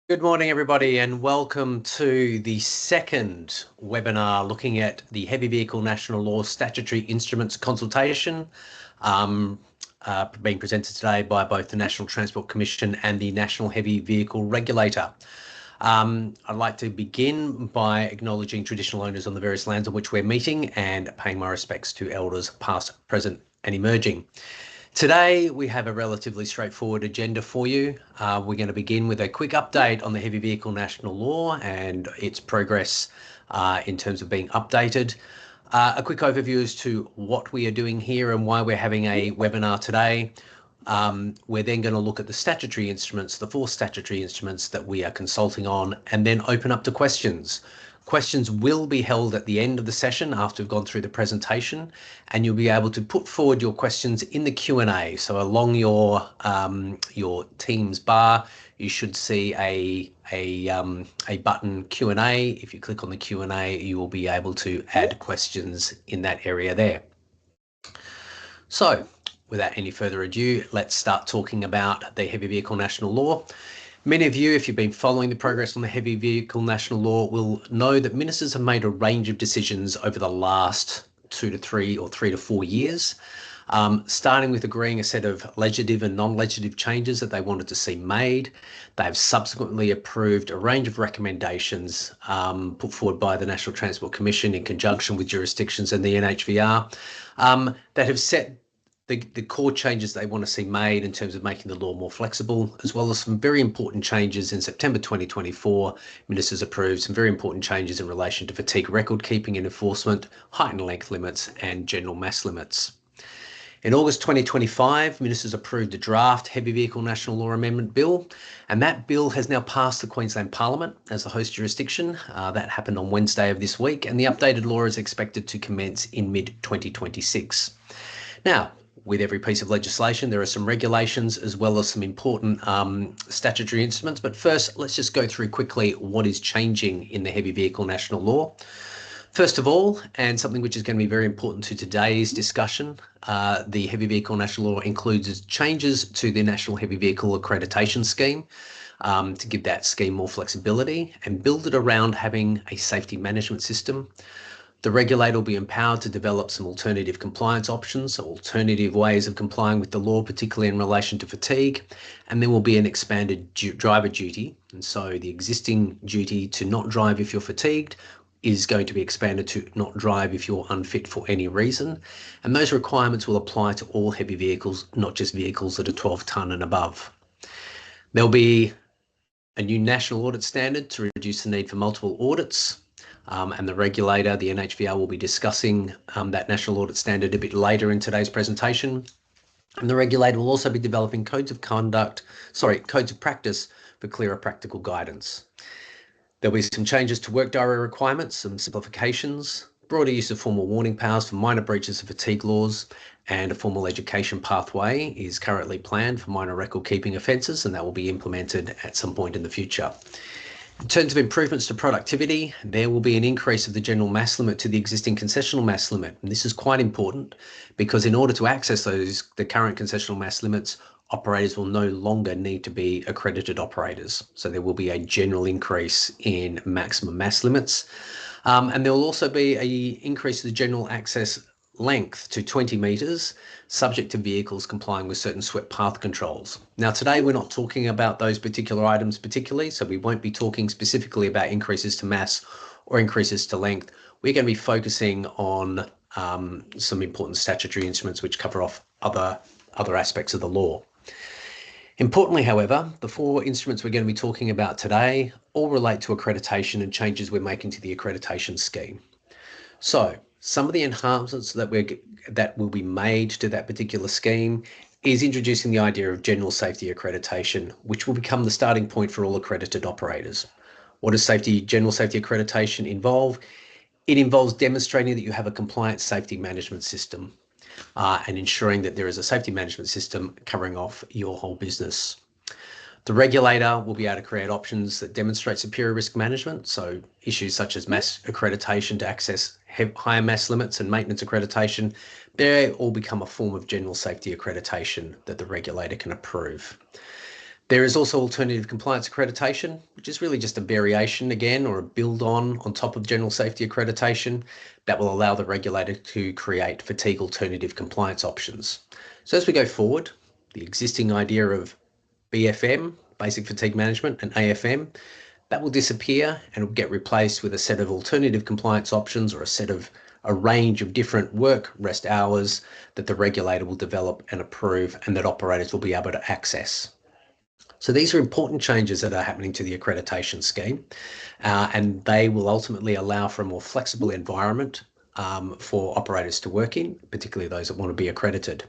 Good morning, everybody, and welcome to the second webinar looking at the Heavy Vehicle National Law Statutory Instruments Consultation, being presented today by both the National Transport Commission and the National Heavy Vehicle Regulator. I'd like to begin by acknowledging traditional owners on the various lands on which we're meeting and paying my respects to elders past, present and emerging. Today, we have a relatively straightforward agenda for you. We're going to begin with a quick update on the Heavy Vehicle National Law and its progress in terms of being updated. A quick overview as to what we are doing here and why we're having a webinar today. We're then going to look at the statutory instruments, the 4 statutory instruments that we are consulting on, and then open up to questions. Questions will be held at the end of the session after we've gone through the presentation, and you'll be able to put forward your questions in the Q&A. So along your Teams bar, you should see a button Q&A. If you click on the Q&A, you will be able to add questions in that area there. So without any further ado, let's start talking about the Heavy Vehicle National Law. Many of you, if you've been following the progress on the Heavy Vehicle National Law, will know that ministers have made a range of decisions over the last 2 to 3 or 3 to 4 years, starting with agreeing a set of legislative and non-legislative changes that they wanted to see made. They've subsequently approved a range of recommendations put forward by the National Transport Commission in conjunction with jurisdictions and the NHVR that have set the core changes they want to see made in terms of making the law more flexible, as well as some very important changes in September 2024. Ministers approved some very important changes in relation to fatigue record keeping and enforcement, height and length limits, and general mass limits. In August 2025, ministers approved a draft Heavy Vehicle National Law Amendment Bill, and that bill has now passed the Queensland Parliament as the host jurisdiction. That happened on Wednesday of this week, and the updated law is expected to commence in mid-2026. Now, with every piece of legislation, there are some regulations as well as some important statutory instruments. But first, let's just go through quickly what is changing in the Heavy Vehicle National Law. First of all, and something which is going to be very important to today's discussion, the Heavy Vehicle National Law includes changes to the National Heavy Vehicle Accreditation Scheme to give that scheme more flexibility and build it around having a safety management system. The regulator will be empowered to develop some alternative compliance options, alternative ways of complying with the law, particularly in relation to fatigue, and there will be an expanded driver duty. And so the existing duty to not drive if you're fatigued is going to be expanded to not drive if you're unfit for any reason. And those requirements will apply to all heavy vehicles, not just vehicles that are 12 tonne and above. There'll be a new national audit standard to reduce the need for multiple audits. And the regulator, the NHVR, will be discussing that national audit standard a bit later in today's presentation. And the regulator will also be developing codes of practice for clearer practical guidance. There'll be some changes to work diary requirements, some simplifications, broader use of formal warning powers for minor breaches of fatigue laws, and a formal education pathway is currently planned for minor record keeping offences, and that will be implemented at some point in the future. In terms of improvements to productivity, there will be an increase of the general mass limit to the existing concessional mass limit. And this is quite important because in order to access the current concessional mass limits, operators will no longer need to be accredited operators. So there will be a general increase in maximum mass limits. And there will also be an increase in the general access length to 20 metres, subject to vehicles complying with certain swept path controls. Now, today we're not talking about those particular items particularly, so we won't be talking specifically about increases to mass or increases to length. We're going to be focusing on some important statutory instruments which cover off other aspects of the law. Importantly, however, the 4 instruments we're going to be talking about today all relate to accreditation and changes we're making to the accreditation scheme. So some of the enhancements that will be made to that particular scheme is introducing the idea of general safety accreditation, which will become the starting point for all accredited operators. What does general safety accreditation involve? It involves demonstrating that you have a compliant safety management system and ensuring that there is a safety management system covering off your whole business. The regulator will be able to create options that demonstrate superior risk management. So issues such as mass accreditation to access higher mass limits and maintenance accreditation, they all become a form of general safety accreditation that the regulator can approve. There is also alternative compliance accreditation, which is really just a variation again, or a build on top of general safety accreditation that will allow the regulator to create fatigue alternative compliance options. So as we go forward, the existing idea of BFM, basic fatigue management, and AFM, that will disappear and will get replaced with a set of alternative compliance options, or a range of different work rest hours that the regulator will develop and approve and that operators will be able to access. So these are important changes that are happening to the accreditation scheme, and they will ultimately allow for a more flexible environment for operators to work in, particularly those that want to be accredited.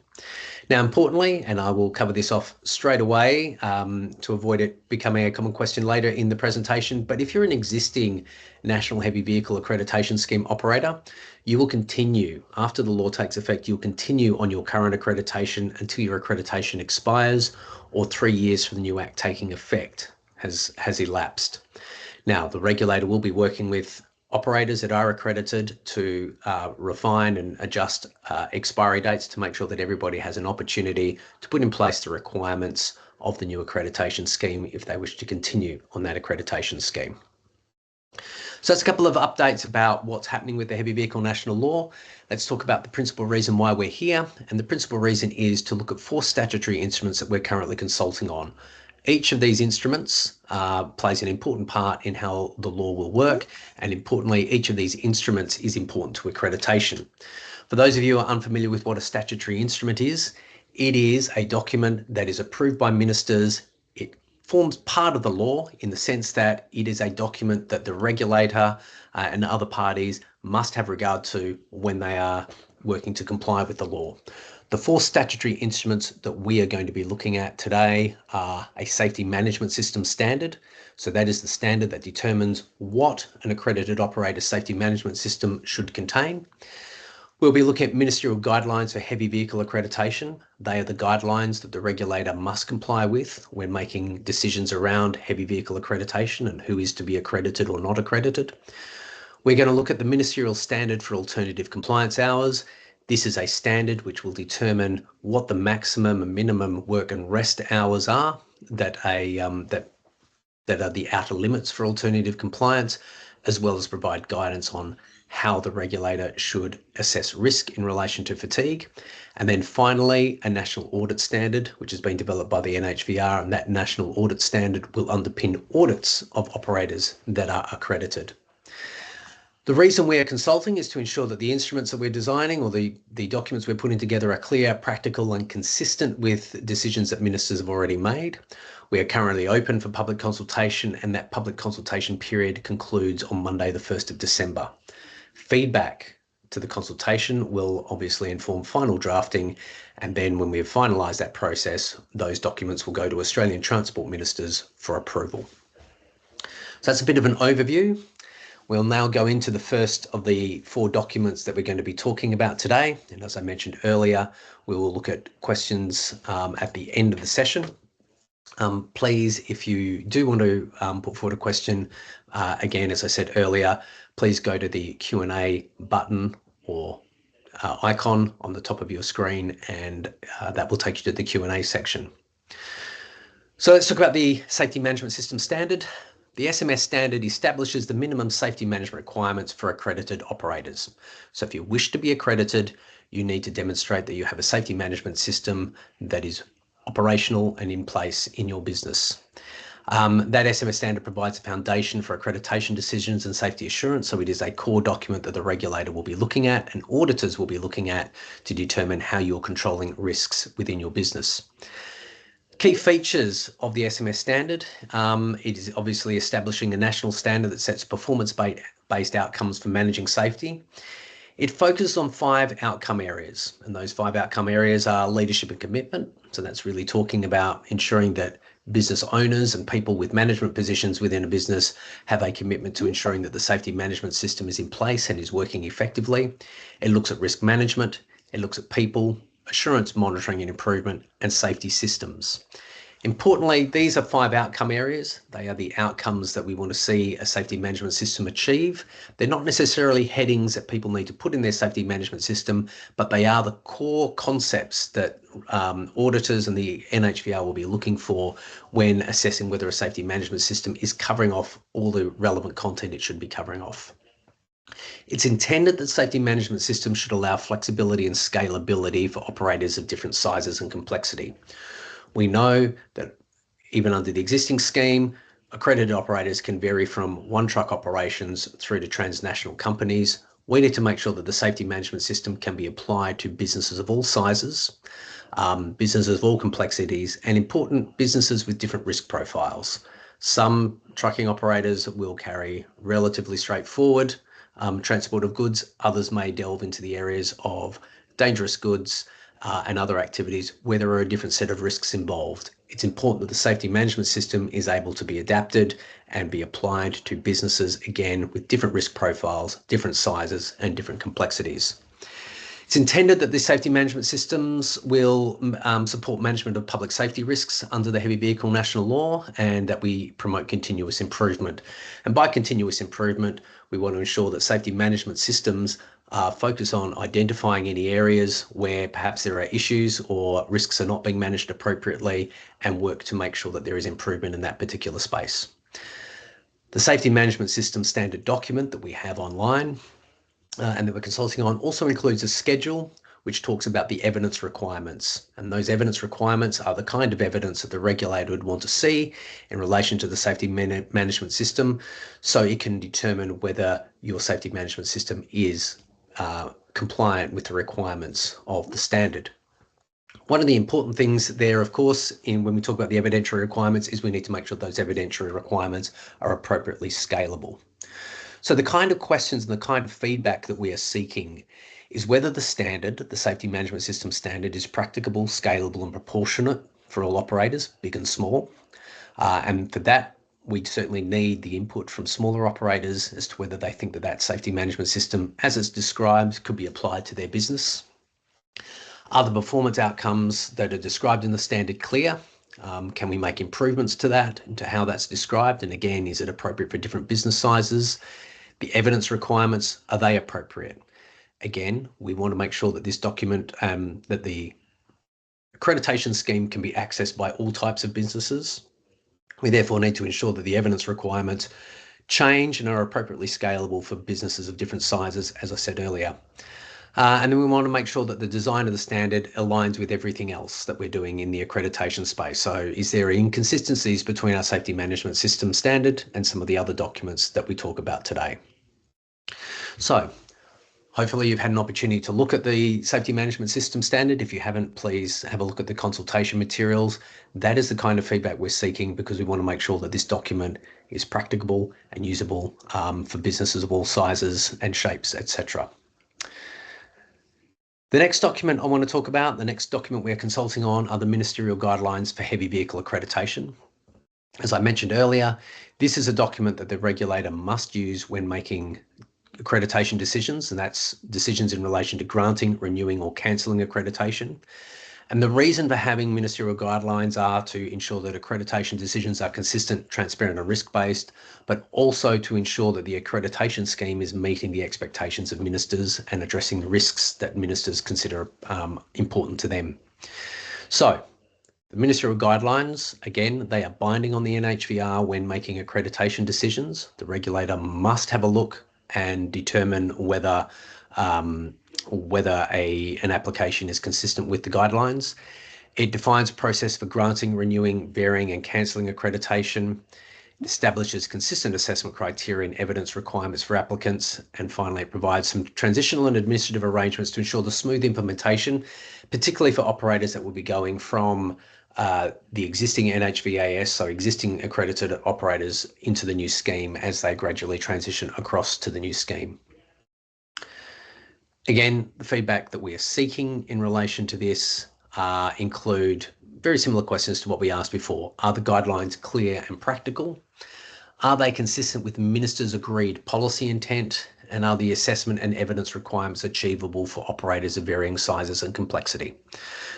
Now, importantly, and I will cover this off straight away to avoid it becoming a common question later in the presentation, but if you're an existing National Heavy Vehicle Accreditation Scheme operator, you will continue, after the law takes effect, you'll continue on your current accreditation until your accreditation expires or 3 years from the new act taking effect has elapsed. Now, the regulator will be working with operators that are accredited to refine and adjust expiry dates to make sure that everybody has an opportunity to put in place the requirements of the new accreditation scheme if they wish to continue on that accreditation scheme. So that's a couple of updates about what's happening with the Heavy Vehicle National Law. Let's talk about the principal reason why we're here. And the principal reason is to look at 4 statutory instruments that we're currently consulting on. Each of these instruments plays an important part in how the law will work, and importantly, each of these instruments is important to accreditation. For those of you who are unfamiliar with what a statutory instrument is, it is a document that is approved by ministers. It forms part of the law in the sense that it is a document that the regulator and other parties must have regard to when they are working to comply with the law. The 4 statutory instruments that we are going to be looking at today are a safety management system standard. So that is the standard that determines what an accredited operator safety management system should contain. We'll be looking at ministerial guidelines for heavy vehicle accreditation. They are the guidelines that the regulator must comply with when making decisions around heavy vehicle accreditation and who is to be accredited or not accredited. We're going to look at the ministerial standard for alternative compliance hours. This is a standard which will determine what the maximum and minimum work and rest hours are that are the outer limits for alternative compliance, as well as provide guidance on how the regulator should assess risk in relation to fatigue. And then finally, a national audit standard, which has been developed by the NHVR, and that national audit standard will underpin audits of operators that are accredited. The reason we are consulting is to ensure that the instruments that we're designing or the documents we're putting together are clear, practical and consistent with decisions that ministers have already made. We are currently open for public consultation, and that public consultation period concludes on Monday, the 1st of December. Feedback to the consultation will obviously inform final drafting, and then when we have finalised that process, those documents will go to Australian Transport Ministers for approval. So that's a bit of an overview. We'll now go into the first of the 4 documents that we're going to be talking about today. And as I mentioned earlier, we will look at questions at the end of the session. Please, if you do want to put forward a question, again, as I said earlier, please go to the Q&A button or icon on the top of your screen, and that will take you to the Q&A section. So let's talk about the Safety Management System Standard. The SMS standard establishes the minimum safety management requirements for accredited operators. So if you wish to be accredited, you need to demonstrate that you have a safety management system that is operational and in place in your business. That SMS standard provides a foundation for accreditation decisions and safety assurance. So it is a core document that the regulator will be looking at and auditors will be looking at to determine how you're controlling risks within your business. Key features of the SMS standard, it is obviously establishing a national standard that sets performance-based outcomes for managing safety. It focuses on 5 outcome areas, and those 5 outcome areas are leadership and commitment. So that's really talking about ensuring that business owners and people with management positions within a business have a commitment to ensuring that the safety management system is in place and is working effectively. It looks at risk management, it looks at people, assurance, monitoring and improvement, and safety systems. Importantly, these are 5 outcome areas. They are the outcomes that we want to see a safety management system achieve. They're not necessarily headings that people need to put in their safety management system, but they are the core concepts that auditors and the NHVR will be looking for when assessing whether a safety management system is covering off all the relevant content it should be covering off. It's intended that safety management systems should allow flexibility and scalability for operators of different sizes and complexity. We know that even under the existing scheme, accredited operators can vary from one truck operations through to transnational companies. We need to make sure that the safety management system can be applied to businesses of all sizes, businesses of all complexities, and important businesses with different risk profiles. Some trucking operators will carry relatively straightforward transport of goods. Others may delve into the areas of dangerous goods, and other activities where there are a different set of risks involved. It's important that the safety management system is able to be adapted and be applied to businesses, again, with different risk profiles, different sizes, and different complexities. It's intended that the safety management systems will support management of public safety risks under the heavy vehicle national law, and that we promote continuous improvement. And by continuous improvement, we want to ensure that safety management systems focus on identifying any areas where perhaps there are issues or risks are not being managed appropriately, and work to make sure that there is improvement in that particular space. The safety management system standard document that we have online and that we're consulting on also includes a schedule which talks about the evidence requirements. And those evidence requirements are the kind of evidence that the regulator would want to see in relation to the safety management system, so it can determine whether your safety management system is compliant with the requirements of the standard. One of the important things there, of course, when we talk about the evidentiary requirements, is we need to make sure those evidentiary requirements are appropriately scalable. So the kind of questions and the kind of feedback that we are seeking is whether the standard, the safety management system standard, is practicable, scalable, and proportionate for all operators, big and small. And for that, we certainly need the input from smaller operators as to whether they think that that safety management system, as it's described, could be applied to their business. Are the performance outcomes that are described in the standard clear? Can we make improvements to that and to how that's described? And again, is it appropriate for different business sizes? The evidence requirements, are they appropriate? Again, we want to make sure that this document, that the accreditation scheme can be accessed by all types of businesses. We therefore need to ensure that the evidence requirements change and are appropriately scalable for businesses of different sizes, as I said earlier. And then we want to make sure that the design of the standard aligns with everything else that we're doing in the accreditation space. So is there inconsistencies between our safety management system standard and some of the other documents that we talk about today? So hopefully you've had an opportunity to look at the safety management system standard. If you haven't, please have a look at the consultation materials. That is the kind of feedback we're seeking, because we want to make sure that this document is practicable and usable for businesses of all sizes and shapes, etc. The next document I want to talk about, the next document we're consulting on, are the Ministerial Guidelines for Heavy Vehicle Accreditation. As I mentioned earlier, this is a document that the regulator must use when making accreditation decisions, and that's decisions in relation to granting, renewing, or cancelling accreditation. And the reason for having ministerial guidelines are to ensure that accreditation decisions are consistent, transparent, and risk-based, but also to ensure that the accreditation scheme is meeting the expectations of ministers and addressing the risks that ministers consider important to them. So the ministerial guidelines, again, they are binding on the NHVR when making accreditation decisions. The regulator must have a look and determine whether an application is consistent with the guidelines. It defines a process for granting, renewing, varying, and cancelling accreditation. It establishes consistent assessment criteria and evidence requirements for applicants. And finally, it provides some transitional and administrative arrangements to ensure the smooth implementation, particularly for operators that will be going from the existing NHVAS, so existing accredited operators, into the new scheme as they gradually transition across to the new scheme. Again, the feedback that we are seeking in relation to this include very similar questions to what we asked before. Are the guidelines clear and practical? Are they consistent with the minister's agreed policy intent And are the assessment and evidence requirements achievable for operators of varying sizes and complexity?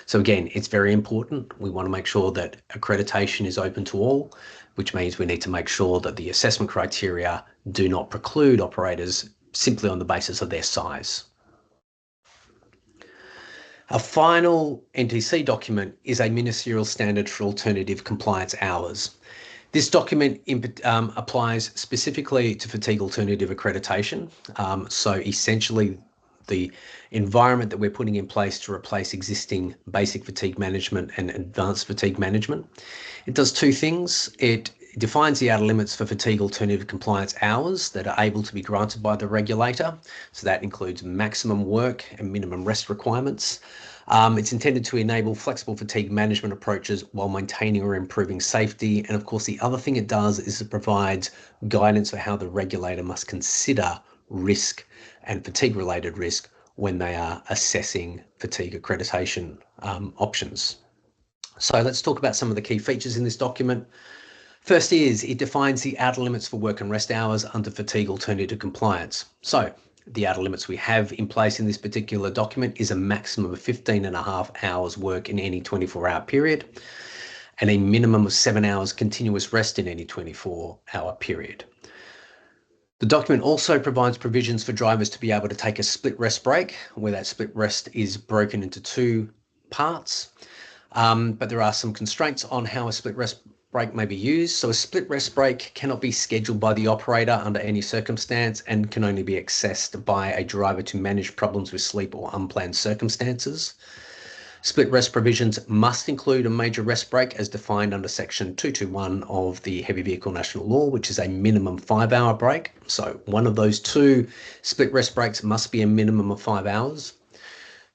So again, it's very important. We want to make sure that accreditation is open to all, which means we need to make sure that the assessment criteria do not preclude operators simply on the basis of their size. Our final NTC document is a ministerial standard for alternative compliance hours. This document applies specifically to fatigue alternative accreditation. So essentially, the environment that we're putting in place to replace existing basic fatigue management and advanced fatigue management. It does two things. It defines the outer limits for fatigue alternative compliance hours that are able to be granted by the regulator. So that includes maximum work and minimum rest requirements. It's intended to enable flexible fatigue management approaches while maintaining or improving safety. And of course, the other thing it does is it provides guidance for how the regulator must consider risk and fatigue related risk when they are assessing fatigue accreditation options. So let's talk about some of the key features in this document. First is it defines the outer limits for work and rest hours under fatigue alternative compliance. So the outer limits we have in place in this particular document is a maximum of 15.5 hours work in any 24-hour period and a minimum of 7 hours continuous rest in any 24-hour period. The document also provides provisions for drivers to be able to take a split rest break, where that split rest is broken into two parts. But there are some constraints on how a split rest break may be used. So a split rest break cannot be scheduled by the operator under any circumstance and can only be accessed by a driver to manage problems with sleep or unplanned circumstances. Split rest provisions must include a major rest break as defined under section 221 of the Heavy Vehicle National Law, which is a minimum 5-hour break. So one of those two split rest breaks must be a minimum of 5 hours.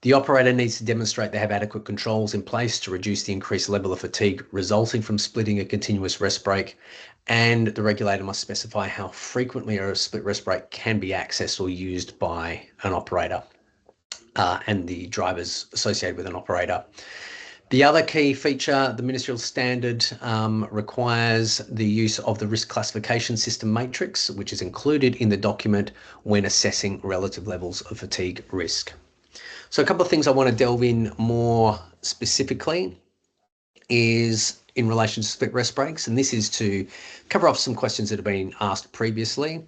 The operator needs to demonstrate they have adequate controls in place to reduce the increased level of fatigue resulting from splitting a continuous rest break, and the regulator must specify how frequently a split rest break can be accessed or used by an operator and the drivers associated with an operator. The other key feature, the ministerial standard requires the use of the risk classification system matrix, which is included in the document when assessing relative levels of fatigue risk. So a couple of things I want to delve in more specifically is in relation to split rest breaks, and this is to cover off some questions that have been asked previously.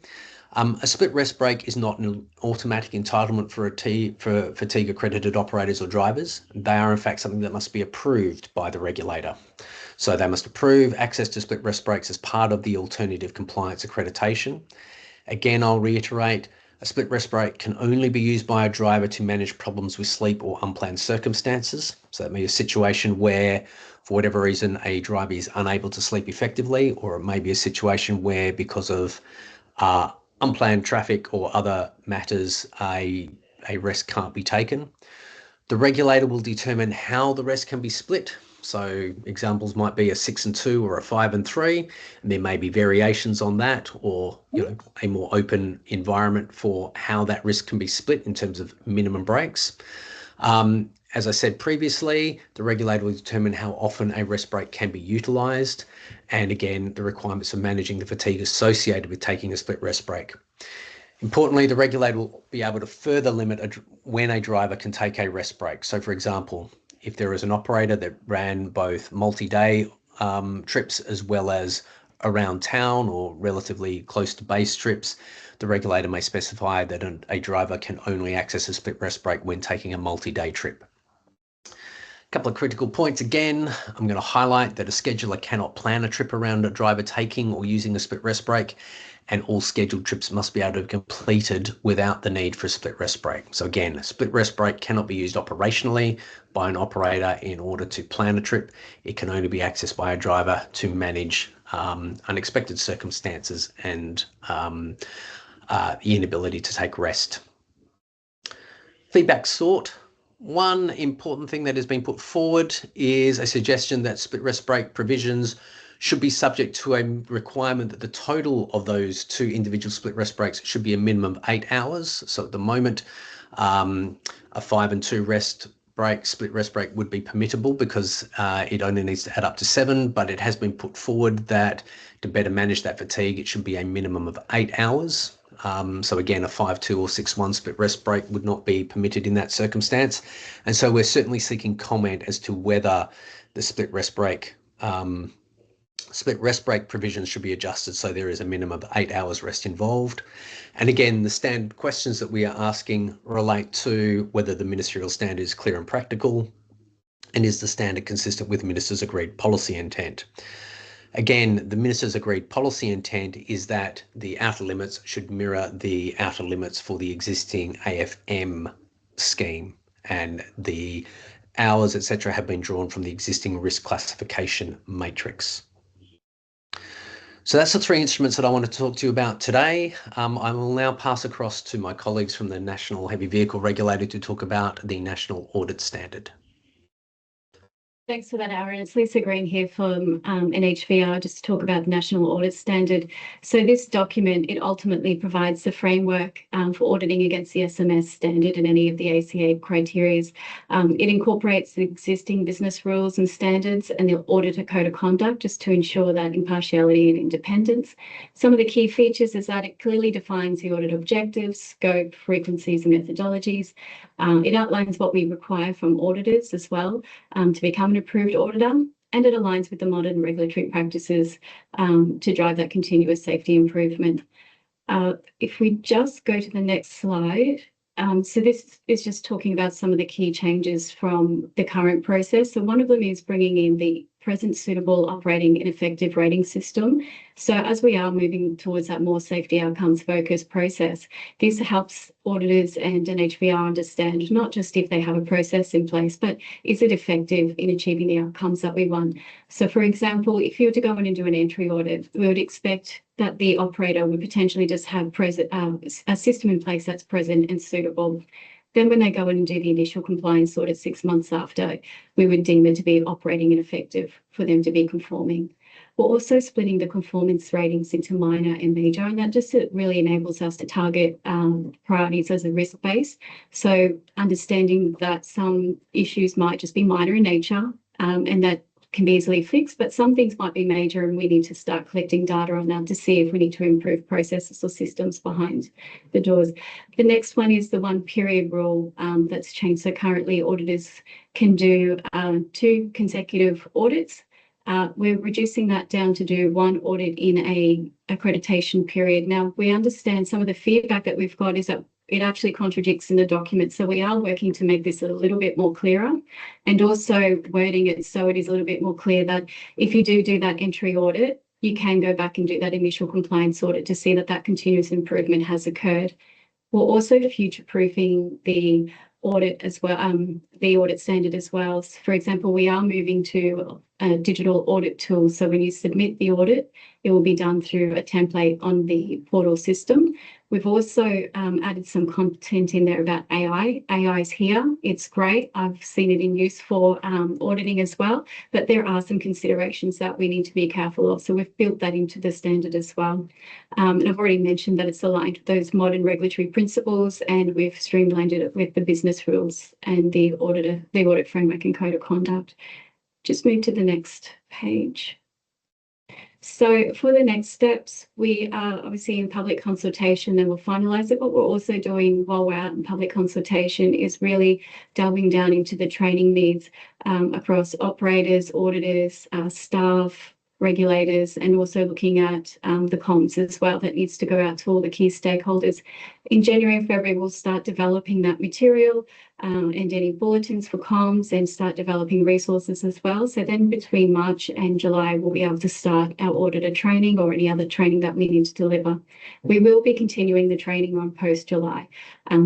A split rest break is not an automatic entitlement for fatigue accredited operators or drivers. They are in fact something that must be approved by the regulator. So they must approve access to split rest breaks as part of the alternative compliance accreditation. Again, I'll reiterate, a split rest break can only be used by a driver to manage problems with sleep or unplanned circumstances. So that may be a situation where, for whatever reason, a driver is unable to sleep effectively, or it may be a situation where, because of unplanned traffic or other matters, a rest can't be taken. The regulator will determine how the rest can be split. So examples might be a 6 and 2 or a 5 and 3, and there may be variations on that, or a more open environment for how that risk can be split in terms of minimum breaks. As I said previously, the regulator will determine how often a rest break can be utilised, and again, the requirements for managing the fatigue associated with taking a split rest break. Importantly, the regulator will be able to further limit when a driver can take a rest break. So for example, if there is an operator that ran both multi-day trips as well as around town or relatively close to base trips, the regulator may specify that a driver can only access a split rest break when taking a multi-day trip. A couple of critical points again. I'm going to highlight that a scheduler cannot plan a trip around a driver taking or using a split rest break, and all scheduled trips must be able to be completed without the need for a split rest break. So again, a split rest break cannot be used operationally by an operator in order to plan a trip. It can only be accessed by a driver to manage unexpected circumstances and the inability to take rest. Feedback sought. One important thing that has been put forward is a suggestion that split rest break provisions should be subject to a requirement that the total of those two individual split rest breaks should be a minimum of 8 hours. So at the moment, a 5 and 2 split rest break would be permissible because it only needs to add up to 7, but it has been put forward that to better manage that fatigue, it should be a minimum of 8 hours. So again, a 5-2 or 6-1 split rest break would not be permitted in that circumstance. And so we're certainly seeking comment as to whether the split rest break provisions should be adjusted so there is a minimum of 8 hours rest involved. And again, the standard questions that we are asking relate to whether the ministerial standard is clear and practical, and is the standard consistent with Minister's agreed policy intent. Again, the Minister's agreed policy intent is that the outer limits should mirror the outer limits for the existing AFM scheme, and the hours, etc., have been drawn from the existing risk classification matrix. So that's the 3 instruments that I want to talk to you about today. I will now pass across to my colleagues from the National Heavy Vehicle Regulator to talk about the National Audit Standard. Thanks for that, Aaron. It's Lisa Green here from NHVR, just to talk about the National Audit Standard. So this document, it ultimately provides the framework for auditing against the SMS standard and any of the ACA criteria. It incorporates the existing business rules and standards and the auditor code of conduct, just to ensure that impartiality and independence. Some of the key features is that it clearly defines the audit objectives, scope, frequencies and methodologies. It outlines what we require from auditors as well to become an approved auditor, and it aligns with the modern regulatory practices to drive that continuous safety improvement. If we just go to the next slide, so this is just talking about some of the key changes from the current process. So one of them is bringing in the present suitable operating and effective rating system. So as we are moving towards that more safety outcomes focused process, this helps auditors and NHVR understand not just if they have a process in place, but is it effective in achieving the outcomes that we want. So for example, if you were to go in and do an entry audit, we would expect that the operator would potentially just have a system in place that's present and suitable. Then when they go in and do the initial compliance audit 6 months after, we would deem it to be operating and effective for them to be conforming. We're also splitting the conformance ratings into minor and major, and that just really enables us to target priorities as a risk base. So understanding that some issues might just be minor in nature, and that can be easily fixed, but some things might be major and we need to start collecting data on that to see if we need to improve processes or systems behind the doors. The next one is the 1 period rule that's changed. So currently auditors can do 2 consecutive audits. We're reducing that down to do 1 audit in a accreditation period. Now, we understand some of the feedback that we've got is that it actually contradicts in the document. So we are working to make this a little bit more clearer, and also wording it so it is a little bit more clear that if you do that entry audit, you can go back and do that initial compliance audit to see that that continuous improvement has occurred. We're also future-proofing the audit as well, the audit standard as well. So for example, we are moving to a digital audit tool. So when you submit the audit, it will be done through a template on the portal system. We've also added some content in there about AI. AI is here. It's great. I've seen it in use for auditing as well, but there are some considerations that we need to be careful of. So we've built that into the standard as well. And I've already mentioned that it's aligned with those modern regulatory principles, and we've streamlined it with the business rules and the audit framework and code of conduct. Just move to the next page. So for the next steps, we are obviously in public consultation and we'll finalise it. What we're also doing while we're out in public consultation is really delving down into the training needs across operators, auditors, staff, regulators, and also looking at the comms as well that needs to go out to all the key stakeholders. In January and February, we'll start developing that material and any bulletins for comms, and start developing resources as well. So then between March and July, we'll be able to start our auditor training or any other training that we need to deliver. We will be continuing the training on post-July.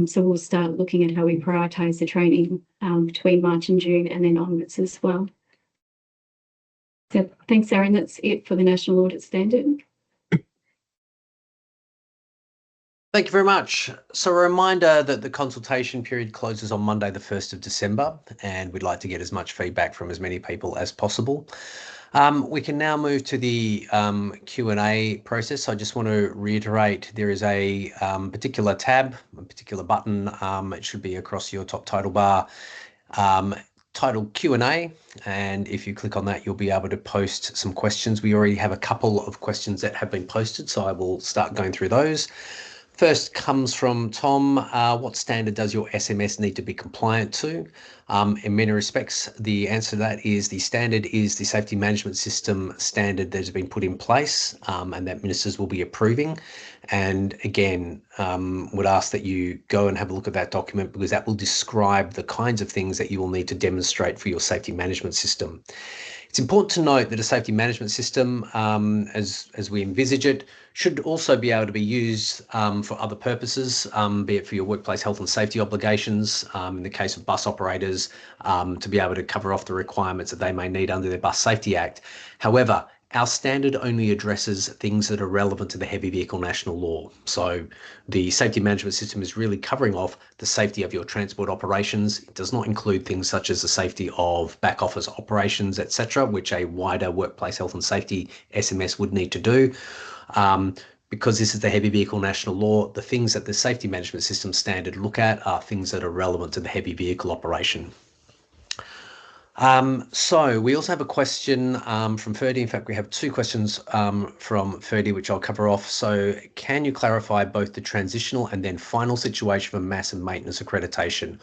So we'll start looking at how we prioritise the training between March and June and then onwards as well. So thanks, Aaron. That's it for the National Audit Standard. Thank you very much. So a reminder that the consultation period closes on Monday, the 1st of December, and we'd like to get as much feedback from as many people as possible. We can now move to the Q&A process. I just want to reiterate there is a particular tab, a particular button. It should be across your top title bar, titled Q&A, and if you click on that, you'll be able to post some questions. We already have a couple of questions that have been posted, so I will start going through those. First comes from Tom. What standard does your SMS need to be compliant to? In many respects, the answer to that is the standard is the safety management system standard that has been put in place and that ministers will be approving. And again, would ask that you go and have a look at that document because that will describe the kinds of things that you will need to demonstrate for your safety management system. It's important to note that a safety management system, as we envisage it, should also be able to be used for other purposes, be it for your workplace health and safety obligations, in the case of bus operators, to be able to cover off the requirements that they may need under the Bus Safety Act. However, our standard only addresses things that are relevant to the heavy vehicle national law. So the safety management system is really covering off the safety of your transport operations. It does not include things such as the safety of back office operations, etc., which a wider workplace health and safety SMS would need to do. Because this is the heavy vehicle national law, the things that the safety management system standard look at are things that are relevant to the heavy vehicle operation. So we also have a question from Ferdy. In fact, we have two questions from Ferdy, which I'll cover off. So can you clarify both the transitional and then final situation for mass and maintenance accreditation?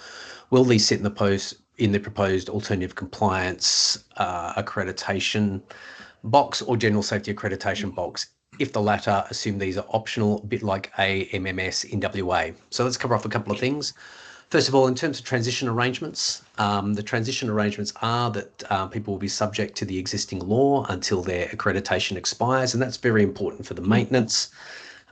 Will these sit in the proposed alternative compliance accreditation box or general safety accreditation box? If the latter, assume these are optional, a bit like AMMS in WA. So let's cover off a couple of things. First of all, in terms of transition arrangements, the transition arrangements are that people will be subject to the existing law until their accreditation expires, and that's very important for the maintenance.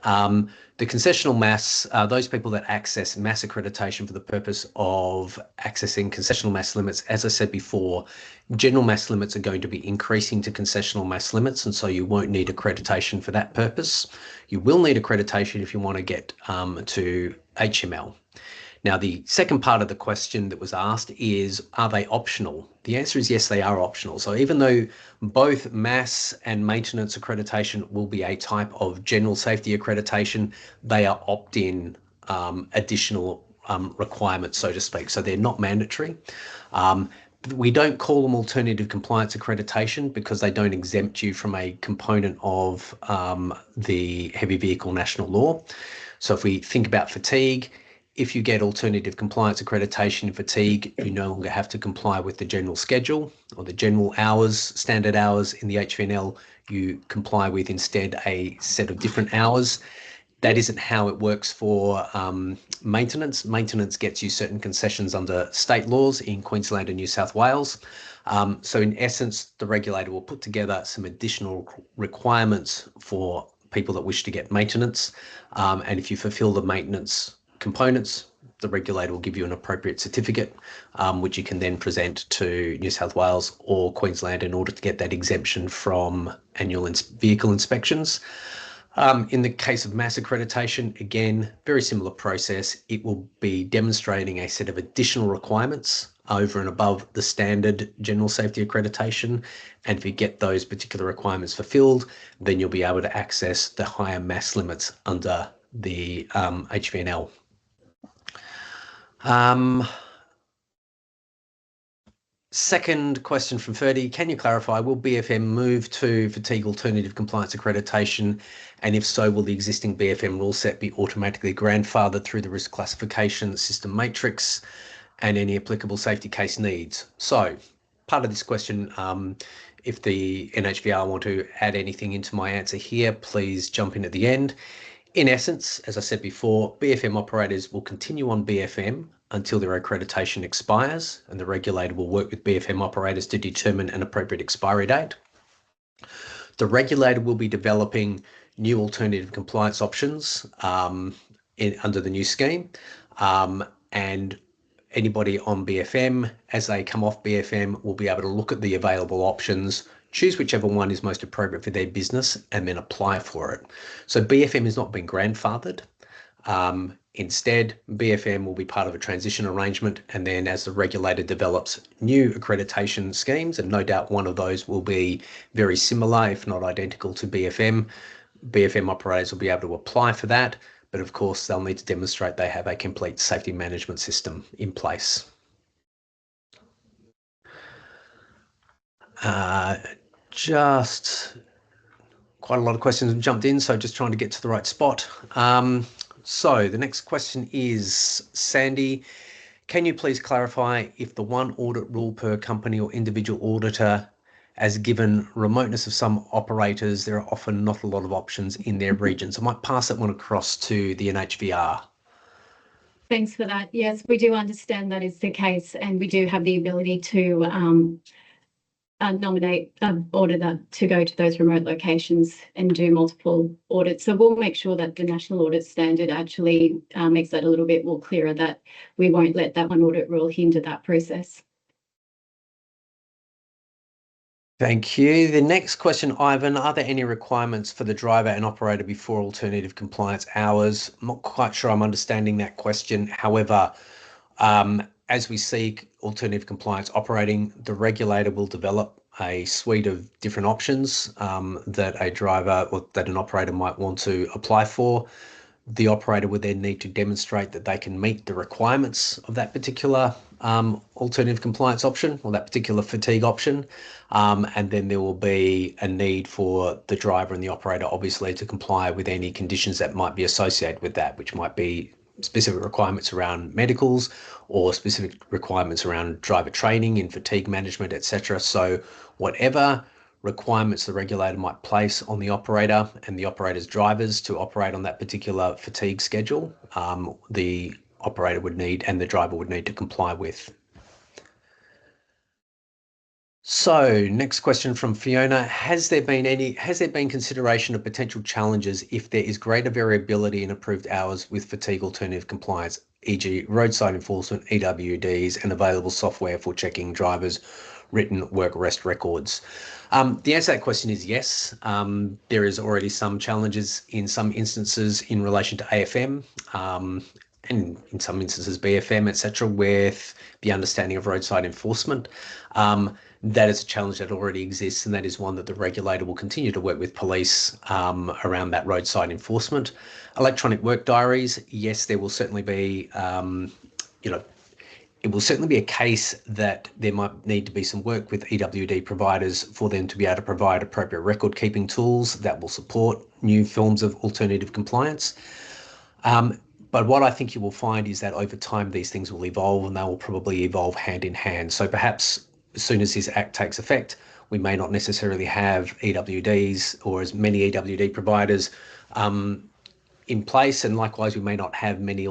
The concessional mass, those people that access mass accreditation for the purpose of accessing concessional mass limits, as I said before, general mass limits are going to be increasing to concessional mass limits, and so you won't need accreditation for that purpose. You will need accreditation if you want to get to HML. Now, the second part of the question that was asked is, are they optional? The answer is yes, they are optional. So even though both mass and maintenance accreditation will be a type of general safety accreditation, they are opt-in additional requirements, so to speak. So they're not mandatory. We don't call them alternative compliance accreditation because they don't exempt you from a component of the heavy vehicle national law. So if we think about fatigue, if you get alternative compliance accreditation in fatigue, you no longer have to comply with the general schedule or the general hours, standard hours in the HVNL. You comply with instead a set of different hours. That isn't how it works for maintenance. Maintenance gets you certain concessions under state laws in Queensland and New South Wales. So in essence, the regulator will put together some additional requirements for people that wish to get maintenance. And if you fulfill the maintenance components, the regulator will give you an appropriate certificate, which you can then present to New South Wales or Queensland in order to get that exemption from annual vehicle inspections. In the case of mass accreditation, again, very similar process. It will be demonstrating a set of additional requirements over and above the standard general safety accreditation. And if you get those particular requirements fulfilled, then you'll be able to access the higher mass limits under the HVNL. Second question from Ferdy, can you clarify, will BFM move to fatigue alternative compliance accreditation? And if so, will the existing BFM rule set be automatically grandfathered through the risk classification system matrix and any applicable safety case needs? So part of this question, if the NHVR want to add anything into my answer here, please jump in at the end. In essence, as I said before, BFM operators will continue on BFM until their accreditation expires, and the regulator will work with BFM operators to determine an appropriate expiry date. The regulator will be developing new alternative compliance options under the new scheme, and anybody on BFM, as they come off BFM, will be able to look at the available options, choose whichever one is most appropriate for their business, and then apply for it. So BFM has not been grandfathered. Instead, BFM will be part of a transition arrangement, and then as the regulator develops new accreditation schemes, and no doubt one of those will be very similar, if not identical to BFM, BFM operators will be able to apply for that, but of course they'll need to demonstrate they have a complete safety management system in place. Just quite a lot of questions have jumped in, so just trying to get to the right spot. So the next question is, Sandy, can you please clarify if the one audit rule per company or individual auditor, as given remoteness of some operators, there are often not a lot of options in their regions? I might pass that one across to the NHVR. Thanks for that. Yes, we do understand that is the case, and we do have the ability to nominate an auditor to go to those remote locations and do multiple audits. So we'll make sure that the National Audit Standard actually makes that a little bit more clearer, that we won't let that one audit rule hinder that process. Thank you. The next question, Ivan, are there any requirements for the driver and operator before alternative compliance hours? I'm not quite sure I'm understanding that question. However, as we seek alternative compliance operating, the regulator will develop a suite of different options that a driver or that an operator might want to apply for. The operator would then need to demonstrate that they can meet the requirements of that particular alternative compliance option or that particular fatigue option. And then there will be a need for the driver and the operator, obviously, to comply with any conditions that might be associated with that, which might be specific requirements around medicals or specific requirements around driver training in fatigue management, etc. So whatever requirements the regulator might place on the operator and the operator's drivers to operate on that particular fatigue schedule, the operator would need and the driver would need to comply with. So next question from Fiona, has there been consideration of potential challenges if there is greater variability in approved hours with fatigue alternative compliance, e.g. roadside enforcement, EWDs, and available software for checking drivers' written work arrest records? The answer to that question is yes. There is already some challenges in some instances in relation to AFM, and in some instances BFM, etc., with the understanding of roadside enforcement. That is a challenge that already exists, and that is one that the regulator will continue to work with police around that roadside enforcement. Electronic work diaries, yes, there will certainly be, it will certainly be a case that there might need to be some work with EWD providers for them to be able to provide appropriate record keeping tools that will support new forms of alternative compliance. But what I think you will find is that over time, these things will evolve, and they will probably evolve hand in hand. So perhaps as soon as this Act takes effect, we may not necessarily have EWDs or as many EWD providers in place, and likewise, we may not have many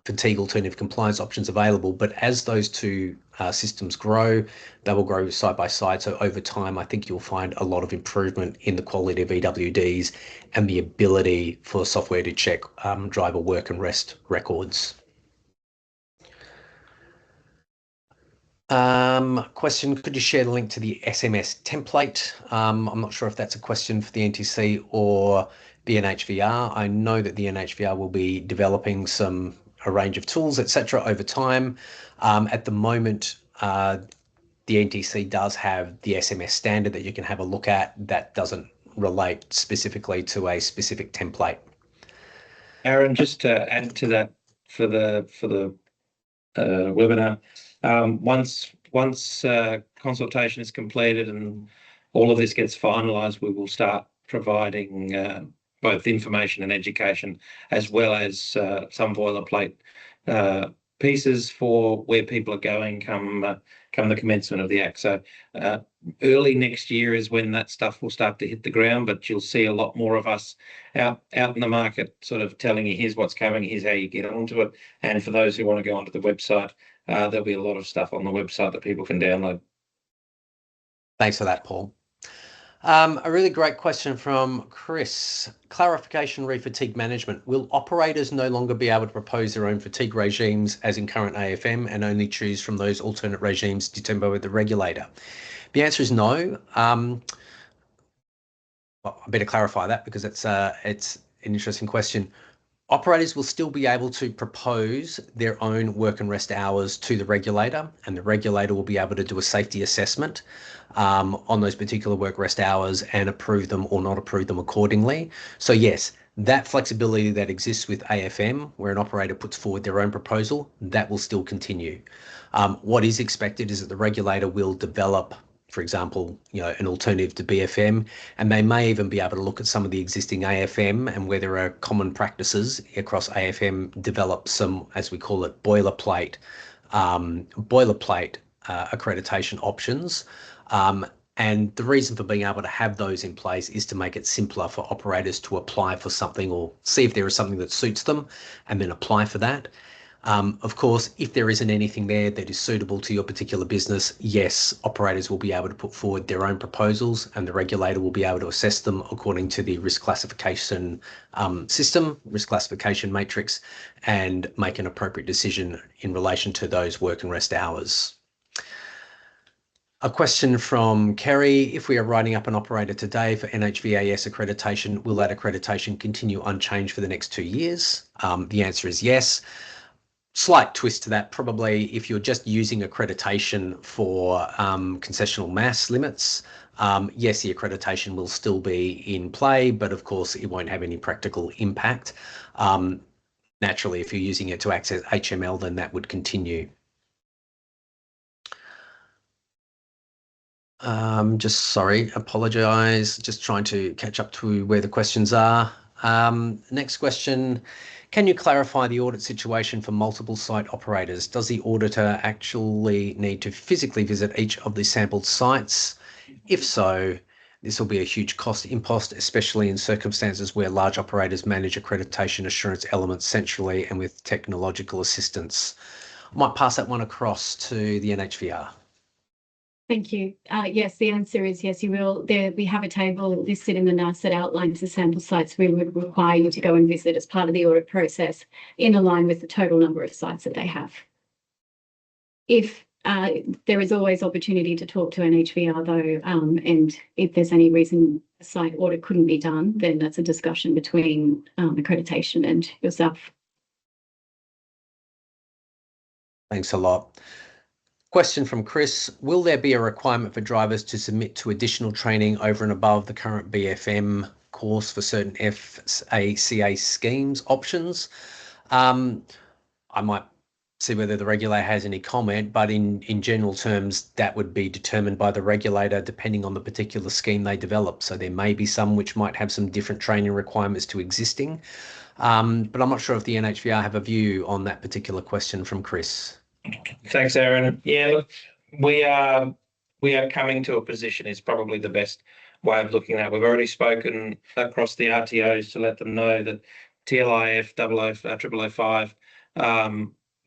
fatigue alternative compliance options available. But as those two systems grow, they will grow side by side. So over time, I think you'll find a lot of improvement in the quality of EWDs and the ability for software to check driver work and rest records. Question, could you share the link to the SMS template? I'm not sure if that's a question for the NTC or the NHVR. I know that the NHVR will be developing a range of tools, etc., over time. At the moment, the NTC does have the SMS standard that you can have a look at. That doesn't relate specifically to a specific template. Aaron, just to add to that for the webinar, once consultation is completed and all of this gets finalised, we will start providing both information and education, as well as some boilerplate pieces for where people are going come the commencement of the Act. So early next year is when that stuff will start to hit the ground, but you'll see a lot more of us out in the market sort of telling you here's what's coming, here's how you get onto it. And for those who want to go onto the website, there'll be a lot of stuff on the website that people can download. Thanks for that, Paul. A really great question from Chris. Clarification re fatigue management. Will operators no longer be able to propose their own fatigue regimes as in current AFM and only choose from those alternate regimes determined by the regulator? The answer is no. Well, I better clarify that because it's an interesting question. Operators will still be able to propose their own work and rest hours to the regulator, and the regulator will be able to do a safety assessment on those particular work rest hours and approve them or not approve them accordingly. So yes, that flexibility that exists with AFM, where an operator puts forward their own proposal, that will still continue. What is expected is that the regulator will develop for example, an alternative to BFM, and they may even be able to look at some of the existing AFM and where there are common practices across AFM, develop some, as we call it, boilerplate accreditation options. And the reason for being able to have those in place is to make it simpler for operators to apply for something or see if there is something that suits them and then apply for that. Of course, if there isn't anything there that is suitable to your particular business, yes, operators will be able to put forward their own proposals and the regulator will be able to assess them according to the risk classification system, risk classification matrix, and make an appropriate decision in relation to those work and rest hours. A question from Kerry: if we are writing up an operator today for NHVAS accreditation, will that accreditation continue unchanged for the next 2 years? The answer is yes. Slight twist to that, probably if you're just using accreditation for concessional mass limits, yes, the accreditation will still be in play, but of course it won't have any practical impact. Naturally, if you're using it to access HML, then that would continue. Apologise, just trying to catch up to where the questions are. Next question: can you clarify the audit situation for multiple site operators? Does the auditor actually need to physically visit each of the sampled sites? If so, this will be a huge cost impost, especially in circumstances where large operators manage accreditation assurance elements centrally and with technological assistance. I might pass that one across to the NHVR. Thank you. Yes, the answer is yes, you will. We have a table listed in the NAS that outlines the sample sites we would require you to go and visit as part of the audit process, in line with the total number of sites that they have. If there is always opportunity to talk to NHVR though, and if there's any reason a site audit couldn't be done, then that's a discussion between accreditation and yourself. Thanks a lot. Question from Chris: will there be a requirement for drivers to submit to additional training over and above the current BFM course for certain FACA schemes options? I might see whether the regulator has any comment, but in general terms, that would be determined by the regulator depending on the particular scheme they develop. So there may be some which might have some different training requirements to existing, but I'm not sure if the NHVR have a view on that particular question from Chris. Thanks, Aaron. Yeah, look, we are coming to a position is probably the best way of looking at it. We've already spoken across the RTOs to let them know that TLIF 0005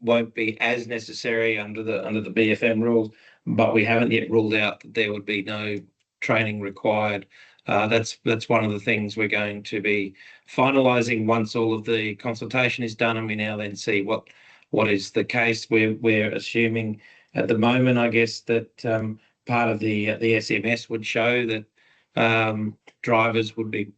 won't be as necessary under the BFM rules, but we haven't yet ruled out that there would be no training required. That's one of the things we're going to be finalising once all of the consultation is done, and we now then see what is the case. We're assuming at the moment, I guess, that part of the SMS would show that drivers would be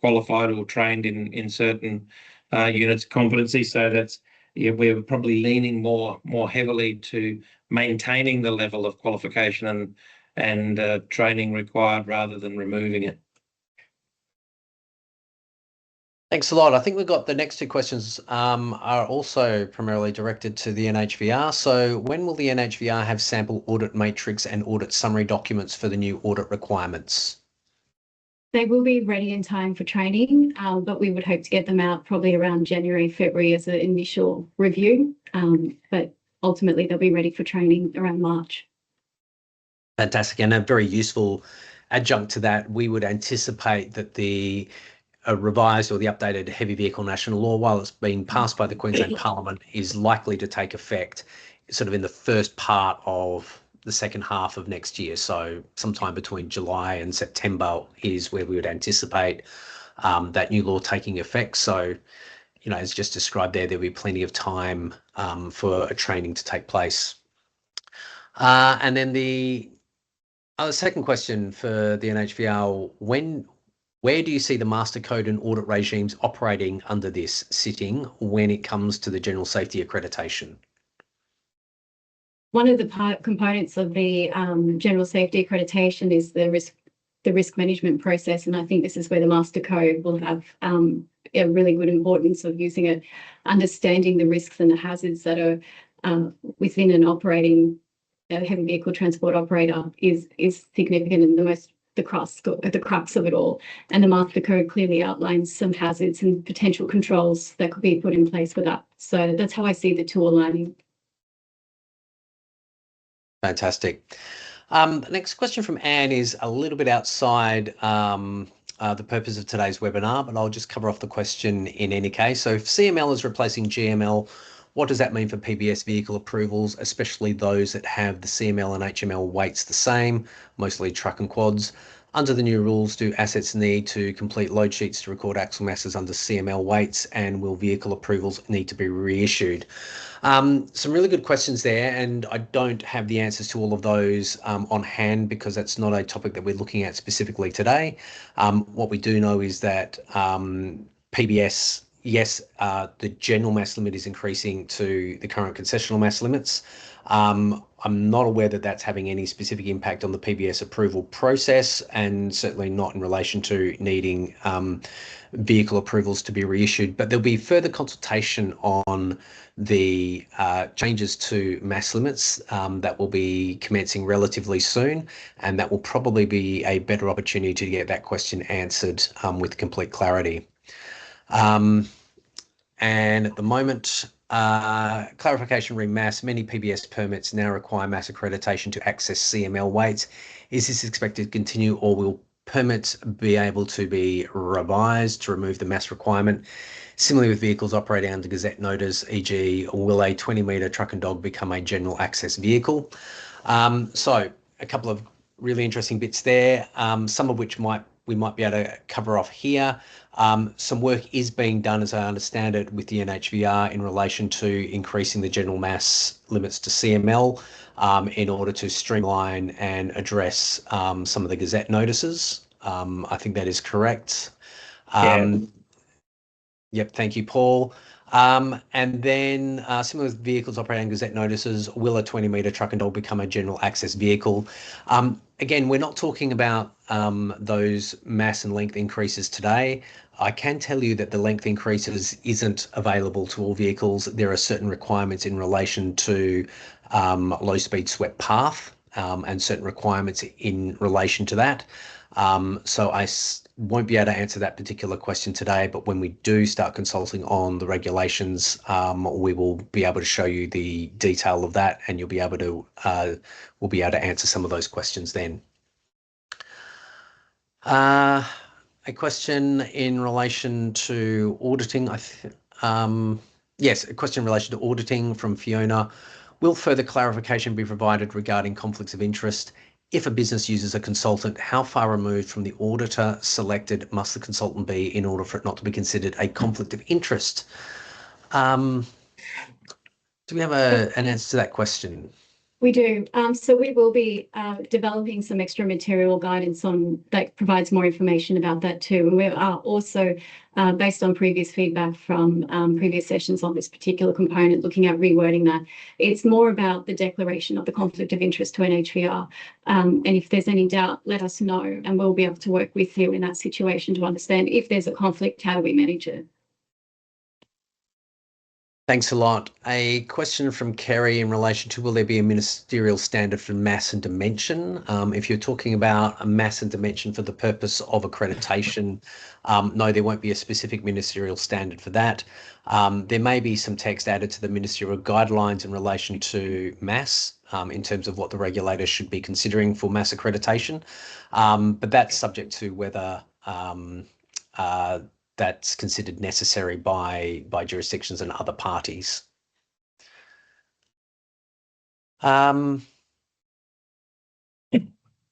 qualified or trained in certain units of competency. So that's, yeah, we're probably leaning more heavily to maintaining the level of qualification and training required rather than removing it. Thanks a lot. I think we've got the next two questions are also primarily directed to the NHVR. So when will the NHVR have sample audit matrix and audit summary documents for the new audit requirements? They will be ready in time for training, but we would hope to get them out probably around January, February as an initial review. But ultimately they'll be ready for training around March. Fantastic. And a very useful adjunct to that, we would anticipate that the revised or the updated heavy vehicle national law, while it's been passed by the Queensland Parliament, is likely to take effect sort of in the first part of the second half of next year. So sometime between July and September is where we would anticipate that new law taking effect. So, you know, as just described there'll be plenty of time for a training to take place. And then the second question for the NHVR, where do you see the master code and audit regimes operating under this sitting when it comes to the general safety accreditation? One of the components of the general safety accreditation is the risk management process, and I think this is where the master code will have a really good importance of using it, understanding the risks and the hazards that are within an operating a heavy vehicle transport operator is significant and the crux of it all. And the Master Code clearly outlines some hazards and potential controls that could be put in place for that. So that's how I see the two aligning. Fantastic. The next question from Anne is a little bit outside the purpose of today's webinar, but I'll just cover off the question in any case. So if CML is replacing GML, what does that mean for PBS vehicle approvals, especially those that have the CML and HML weights the same, mostly truck and quads? Under the new rules, do assets need to complete load sheets to record axle masses under CML weights, and will vehicle approvals need to be reissued? Some really good questions there, and I don't have the answers to all of those on hand because that's not a topic that we're looking at specifically today. What we do know is that PBS, yes, the general mass limit is increasing to the current concessional mass limits. I'm not aware that that's having any specific impact on the PBS approval process, and certainly not in relation to needing vehicle approvals to be reissued. But there'll be further consultation on the changes to mass limits that will be commencing relatively soon, and that will probably be a better opportunity to get that question answered with complete clarity. And at the moment, clarification re mass, many PBS permits now require mass accreditation to access CML weights. Is this expected to continue, or will permits be able to be revised to remove the mass requirement? Similarly with vehicles operating under Gazette notice, e.g. will a 20-metre truck and dog become a general access vehicle? So a couple of really interesting bits there, some of which we might be able to cover off here. Some work is being done, as I understand it, with the NHVR in relation to increasing the general mass limits to CML in order to streamline and address some of the Gazette notices. I think that is correct. Yep, thank you, Paul. And then similar with vehicles operating Gazette notices, will a 20-metre truck and dog become a general access vehicle? Again, we're not talking about those mass and length increases today. I can tell you that the length increases isn't available to all vehicles. There are certain requirements in relation to low-speed swept path and certain requirements in relation to that. So I won't be able to answer that particular question today, but when we do start consulting on the regulations, we will be able to show you the detail of that, and you'll be able to we'll be able to answer some of those questions then. A question in relation to auditing. Yes, a question in relation to auditing from Fiona. Will further clarification be provided regarding conflicts of interest? If a business uses a consultant, how far removed from the auditor selected must the consultant be in order for it not to be considered a conflict of interest? Do we have an answer to that question? We do. So we will be developing some extra material guidance on that provides more information about that too. And we are also, based on previous feedback from previous sessions on this particular component, looking at rewording that. It's more about the declaration of the conflict of interest to NHVR. And if there's any doubt, let us know, and we'll be able to work with you in that situation to understand if there's a conflict, how do we manage it? Thanks a lot. A question from Kerry in relation to, will there be a ministerial standard for mass and dimension? If you're talking about a mass and dimension for the purpose of accreditation, no, there won't be a specific ministerial standard for that. There may be some text added to the ministerial guidelines in relation to mass in terms of what the regulators should be considering for mass accreditation, but that's subject to whether that's considered necessary by jurisdictions and other parties.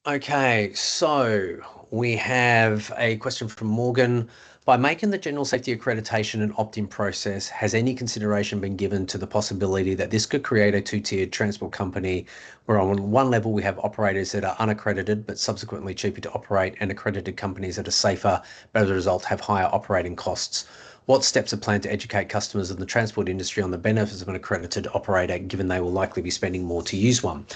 Okay, so we have a question from Morgan. By making the general safety accreditation an opt-in process, has any consideration been given to the possibility that this could create a two-tiered transport company where on one level we have operators that are unaccredited but subsequently cheaper to operate, and accredited companies that are safer but as a result have higher operating costs? What steps are planned to educate customers in the transport industry on the benefits of an accredited operator, given they will likely be spending more to use one?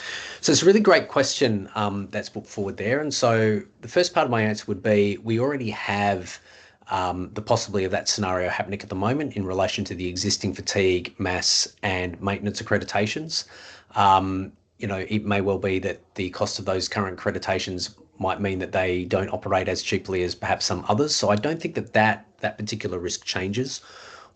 So it's a really great question that's put forward there. And so the first part of my answer would be, we already have the possibility of that scenario happening at the moment in relation to the existing fatigue, mass and maintenance accreditations. it may well be that the cost of those current accreditations might mean that they don't operate as cheaply as perhaps some others. So I don't think that particular risk changes.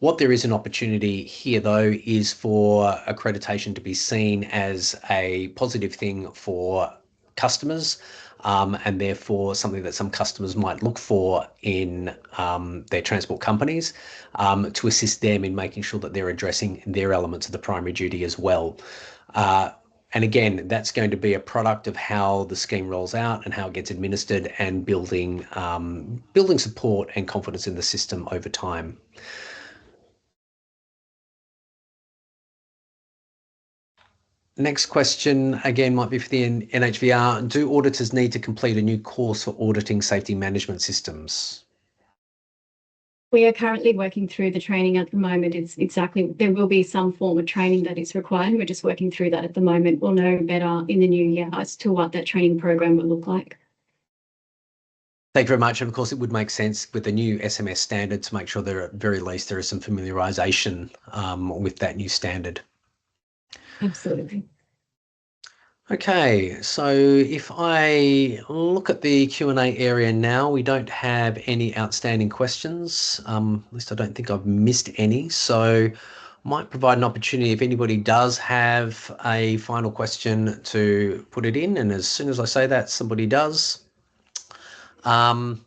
What there is an opportunity here, though, is for accreditation to be seen as a positive thing for customers, and therefore something that some customers might look for in their transport companies, to assist them in making sure that they're addressing their elements of the primary duty as well. And again, that's going to be a product of how the scheme rolls out and how it gets administered, and building support and confidence in the system over time. Next question, again, might be for the NHVR. Do auditors need to complete a new course for auditing safety management systems? We are currently working through the training at the moment. There will be some form of training that is required. We're just working through that at the moment. We'll know better in the new year as to what that training program will look like. Thank you very much. And of course, it would make sense with the new SMS standard to make sure there, at very least, there is some familiarisation with that new standard. Absolutely. Okay, so if I look at the Q&A area now, we don't have any outstanding questions. At least I don't think I've missed any. So might provide an opportunity if anybody does have a final question to put it in. And as soon as I say that, somebody does. From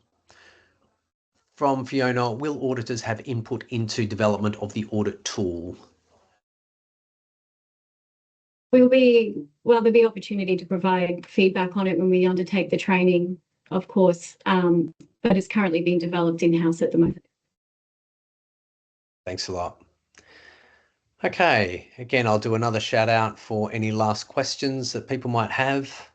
Fiona, will auditors have input into development of the audit tool? There'll be opportunity to provide feedback on it when we undertake the training, of course, but it's currently being developed in-house at the moment. Thanks a lot. Okay, again, I'll do another shout out for any last questions that people might have.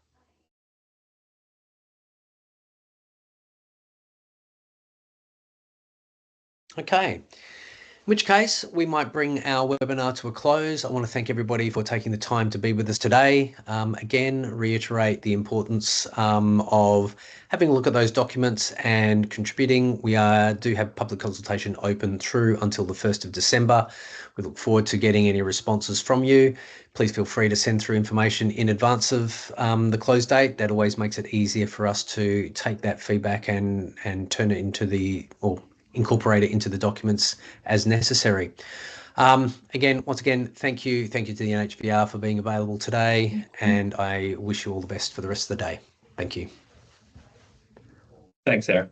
Okay, in which case we might bring our webinar to a close. I want to thank everybody for taking the time to be with us today. Again, reiterate the importance of having a look at those documents and contributing. We do have public consultation open through until the 1st of December. We look forward to getting any responses from you. Please feel free to send through information in advance of the close date. That always makes it easier for us to take that feedback and turn it into incorporate it into the documents as necessary. Once again, thank you to the NHVR for being available today, and I wish you all the best for the rest of the day. Thank you. Thanks, Aaron.